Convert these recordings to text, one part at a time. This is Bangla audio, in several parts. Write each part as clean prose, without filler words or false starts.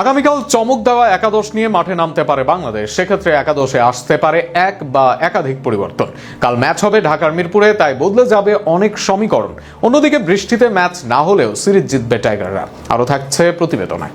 আগামীকাল চমক দেওয়া একাদশ নিয়ে মাঠে নামতে পারে বাংলাদেশ। সেক্ষেত্রে একাদশে আসতে পারে এক বা একাধিক পরিবর্তন। কাল ম্যাচ হবে ঢাকার মিরপুরে, তাই বদলে যাবে অনেক সমীকরণ। অন্যদিকে বৃষ্টিতে ম্যাচ না হলেও সিরিজ জিতবে টাইগাররা। আরও থাকছে প্রতিবেদনে।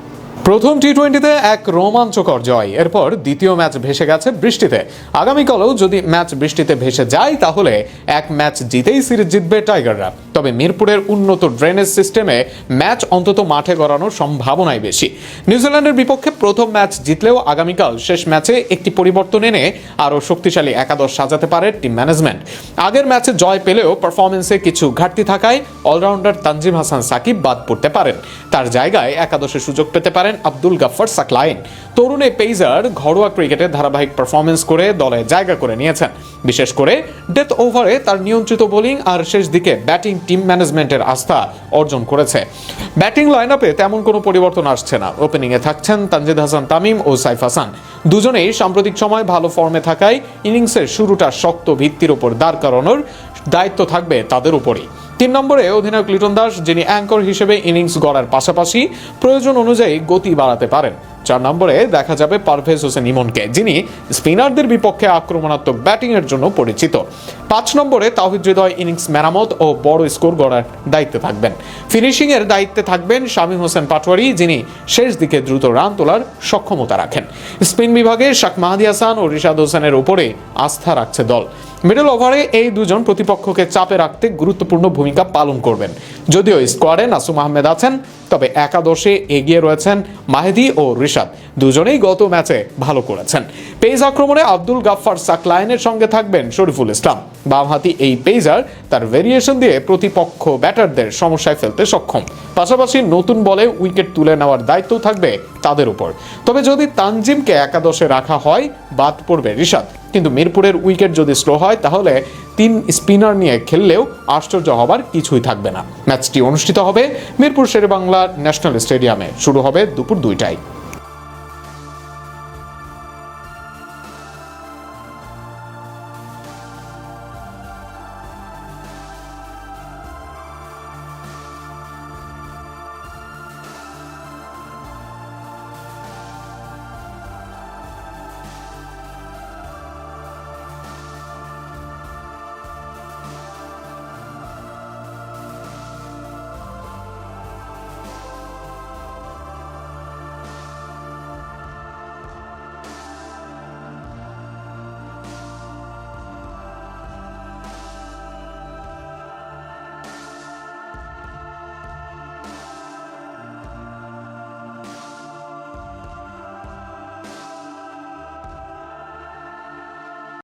প্রথম টি-20তে এক রোমাঞ্চকর জয়, এরপর দ্বিতীয় ম্যাচ ভেসে গেছে বৃষ্টিতে। আগামীকালও যদি ম্যাচ বৃষ্টিতে ভেসে যায় তাহলে এক ম্যাচ জিতেই সিরিজ জিতবে টাইগাররা। তবে মিরপুরের উন্নত ড্রেনেজ সিস্টেমে ম্যাচ অন্তত মাঠে গড়ানোর সম্ভাবনাই বেশি। নিউজিল্যান্ডের বিপক্ষে প্রথম ম্যাচ জিতলেও আগামীকাল শেষ ম্যাচে একটি পরিবর্তন এনে আরও শক্তিশালী একাদশ সাজাতে পারে টিম ম্যানেজমেন্ট। আগের ম্যাচে জয় পেলেও পারফরমেন্সে কিছু ঘাটতি থাকায় অলরাউন্ডার তানজিম হাসান সাকিব বাদ পড়তে পারেন। তার জায়গায় একাদশে সুযোগ পেতে পারেন আব্দুল গাফফার সাকলাইন। তরুণ এই পেসার ঘরোয়া ক্রিকেটে ধারাবাহিক পারফরমেন্স করে দলে জায়গা করে নিয়েছেন। বিশেষ করে ডেথ ওভারে তার নিয়ন্ত্রিত বোলিং আর শেষ দিকে ব্যাটিং টিম ম্যানেজমেন্টের আস্থা অর্জন করেছে। ব্যাটিং লাইন আপে তেমন কোনো পরিবর্তন আসছে না। ওপেনিংয়ে থাকছেন তানজিদ হাসান তামিম ও সাইফ হাসান। দুজনেই সাম্প্রতিক সময় ভালো ফর্মে থাকায় ইনিংসের শুরুটা শক্ত ভিত্তির উপর দাঁড় করানোর দায়িত্ব থাকবে তাদের উপরই। 3 নম্বরে অধিনায়ক লিটন দাস, যিনি অ্যাঙ্কর হিসেবে ইনিংস গড়ার পাশাপাশি প্রয়োজন অনুযায়ী গতি বাড়াতে পারেন। 4 নম্বরে দেখা যাবে পারভেজ হোসেন ইমনকে, যিনি স্পিনারদের বিপক্ষে আক্রমণাত্মক ব্যাটিংয়ের জন্য পরিচিত। 5 নম্বরে তাওহিদ হৃদয় ইনিংস মেরামত ও বড় স্কোর গড়ার দায়িত্বে থাকবেন। ফিনিশিংয়ের দায়িত্বে থাকবেন শামীম হোসেন পাটোয়ারি, যিনি শেষ দিকে দ্রুত রান তোলার সক্ষমতা রাখেন। স্পিন বিভাগে শাক মাহাদি হাসান ও রিশাদ হোসেনের উপরে আস্থা রাখছে দল। মিডল ওভারে এই দুজন প্রতিপক্ষকে চাপে রাখতে গুরুত্বপূর্ণ ভূমিকা পালন করবেন। যদিও স্কোয়াডে নাসুম আহমেদ আছেন, তবে একাদশে এগিয়ে রয়েছেন মাহেদি ও রিশাদ। দুজনেই গত ম্যাচে ভালো করেছেন। পেস আক্রমণে আব্দুল গাফফার সাকলাইনের সঙ্গে থাকবেন শরীফুল ইসলাম। বামহাতি এই পেসার তার ভেরিয়েশন দিয়ে প্রতিপক্ষ ব্যাটারদের সমস্যায় ফেলতে সক্ষম। পাশাপাশি নতুন বলে উইকেট তুলে নেওয়ার দায়িত্ব থাকবে তাদের উপর। তবে যদি তানজিমকে একাদশে রাখা হয়, বাদ পড়বে রিশাদ। কিন্তু মিরপুরের উইকেট যদি স্লো হয় তাহলে 3 স্পিনার নিয়ে খেললেও আশ্চর্য হবার কিছুই থাকবে না। ম্যাচটি অনুষ্ঠিত হবে মিরপুর শেরেবাংলা ন্যাশনাল স্টেডিয়ামে। শুরু হবে দুপুর 2টায়।